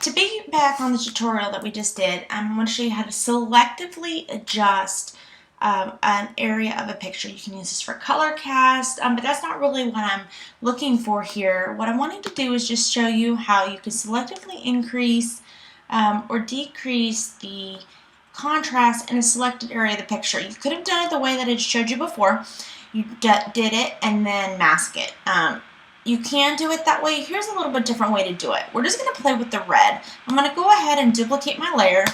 To piggyback on the tutorial that we just did, I'm going to show you how to selectively adjust an area of a picture. You can use this for color cast, but that's not really what I'm looking for here. What I'm wanting to do is just show you how you can selectively increase or decrease the contrast in a selected area of the picture. You could have done it the way that I showed you before. You did it and then mask it. You can do it that way. Here's a little bit different way to do it. We're just going to play with the red. I'm going to go ahead and duplicate my layer,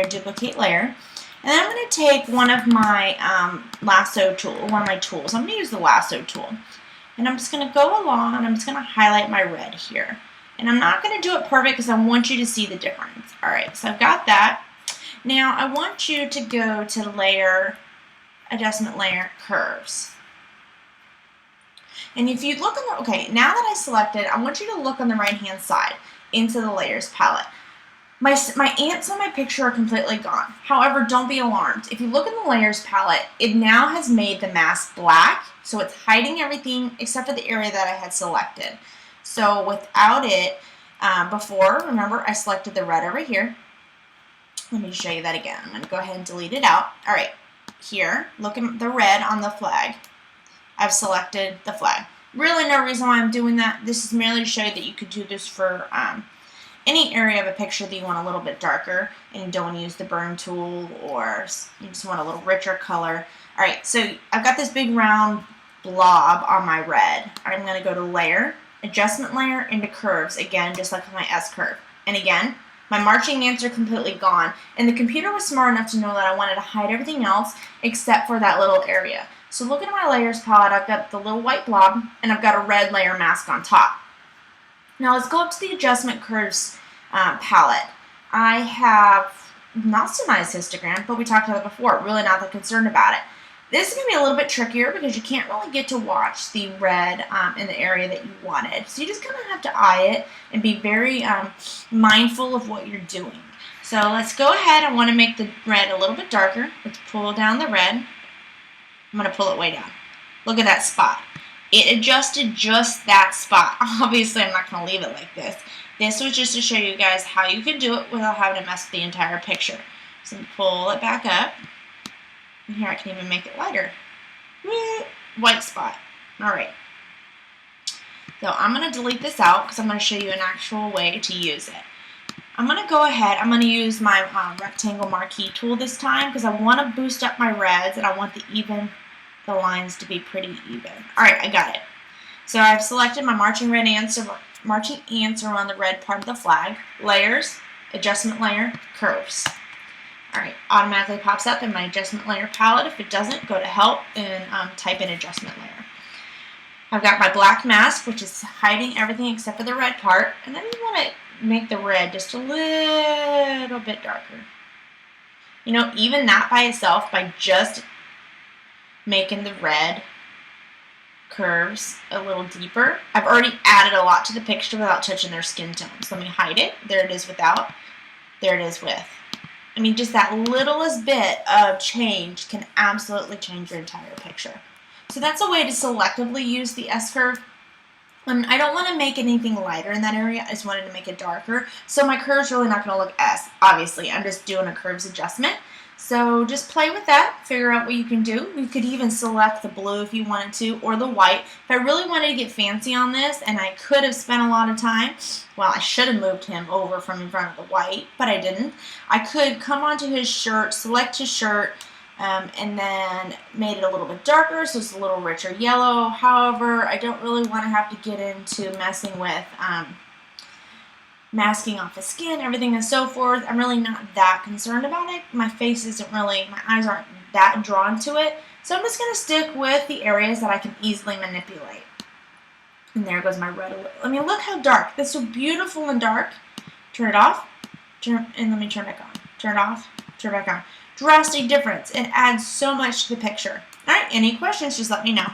duplicate layer, and then I'm going to take one of my lasso tool, one of my tools. I'm going to use the lasso tool, and I'm just going to go along and I'm just going to highlight my red here. And I'm not going to do it perfect because I want you to see the difference. All right, so I've got that. Now I want you to go to layer, adjustment layer, curves. And if you look on the, okay, now that I selected, I want you to look on the right hand side into the layers palette. My ants on my picture are completely gone. However, don't be alarmed. If you look in the layers palette, it now has made the mask black, so it's hiding everything except for the area that I had selected. So without it, before, remember I selected the red over here. Let me show you that again. I'm going to go ahead and delete it out. All right, here, look at the red on the flag. I've selected the flag. Really no reason why I'm doing that. This is merely to show you that you could do this for any area of a picture that you want a little bit darker and you don't want to use the burn tool, or you just want a little richer color. All right, so I've got this big round blob on my red. I'm going to go to layer, adjustment layer, into curves, again, just like my S-curve. And again, my marching ants are completely gone, and the computer was smart enough to know that I wanted to hide everything else except for that little area. So look at my layers palette. I've got the little white blob, and I've got a red layer mask on top. Now let's go up to the adjustment curves palette. I have not so nice histogram, but we talked about it before. Really not that concerned about it. This is going to be a little bit trickier because you can't really get to watch the red in the area that you wanted. So you just kind of have to eye it and be very mindful of what you're doing. So let's go ahead. I want to make the red a little bit darker. Let's pull down the red. I'm going to pull it way down. Look at that spot. It adjusted just that spot. Obviously, I'm not going to leave it like this. This was just to show you guys how you can do it without having to mess with the entire picture. So pull it back up. And here I can even make it lighter. White spot. All right. So I'm going to delete this out because I'm going to show you an actual way to use it. I'm going to go ahead, I'm going to use my rectangle marquee tool this time because I want to boost up my reds and I want the lines to be pretty even. Alright, I got it. So I've selected my marching ants around the red part of the flag, layers, adjustment layer, curves. Alright, automatically pops up in my adjustment layer palette. If it doesn't, go to help and type in adjustment layer. I've got my black mask, which is hiding everything except for the red part, and then you want to make the red just a little bit darker. You know, even that by itself, by just making the red curves a little deeper, I've already added a lot to the picture without touching their skin tones. Let me hide it. There it is without. There it is with. I mean, just that littlest bit of change can absolutely change your entire picture. So that's a way to selectively use the S-curve. I don't want to make anything lighter in that area. I just wanted to make it darker. So my curve's really not going to look S, obviously. I'm just doing a curves adjustment. So just play with that. Figure out what you can do. You could even select the blue if you wanted to, or the white. If I really wanted to get fancy on this, and I could have spent a lot of time, well, I should have moved him over from in front of the white, but I didn't. I could come onto his shirt, select his shirt, and then made it a little bit darker, so it's a little richer yellow. However, I don't really want to have to get into messing with masking off his skin, everything and so forth. I'm really not that concerned about it. My face isn't really, my eyes aren't that drawn to it. So I'm just going to stick with the areas that I can easily manipulate. And there goes my red. I mean, look how dark. That's so beautiful and dark. Turn it off. And let me turn it back on. Turn it off. Turn it back on. Drastic difference. It adds so much to the picture. Alright, any questions, just let me know.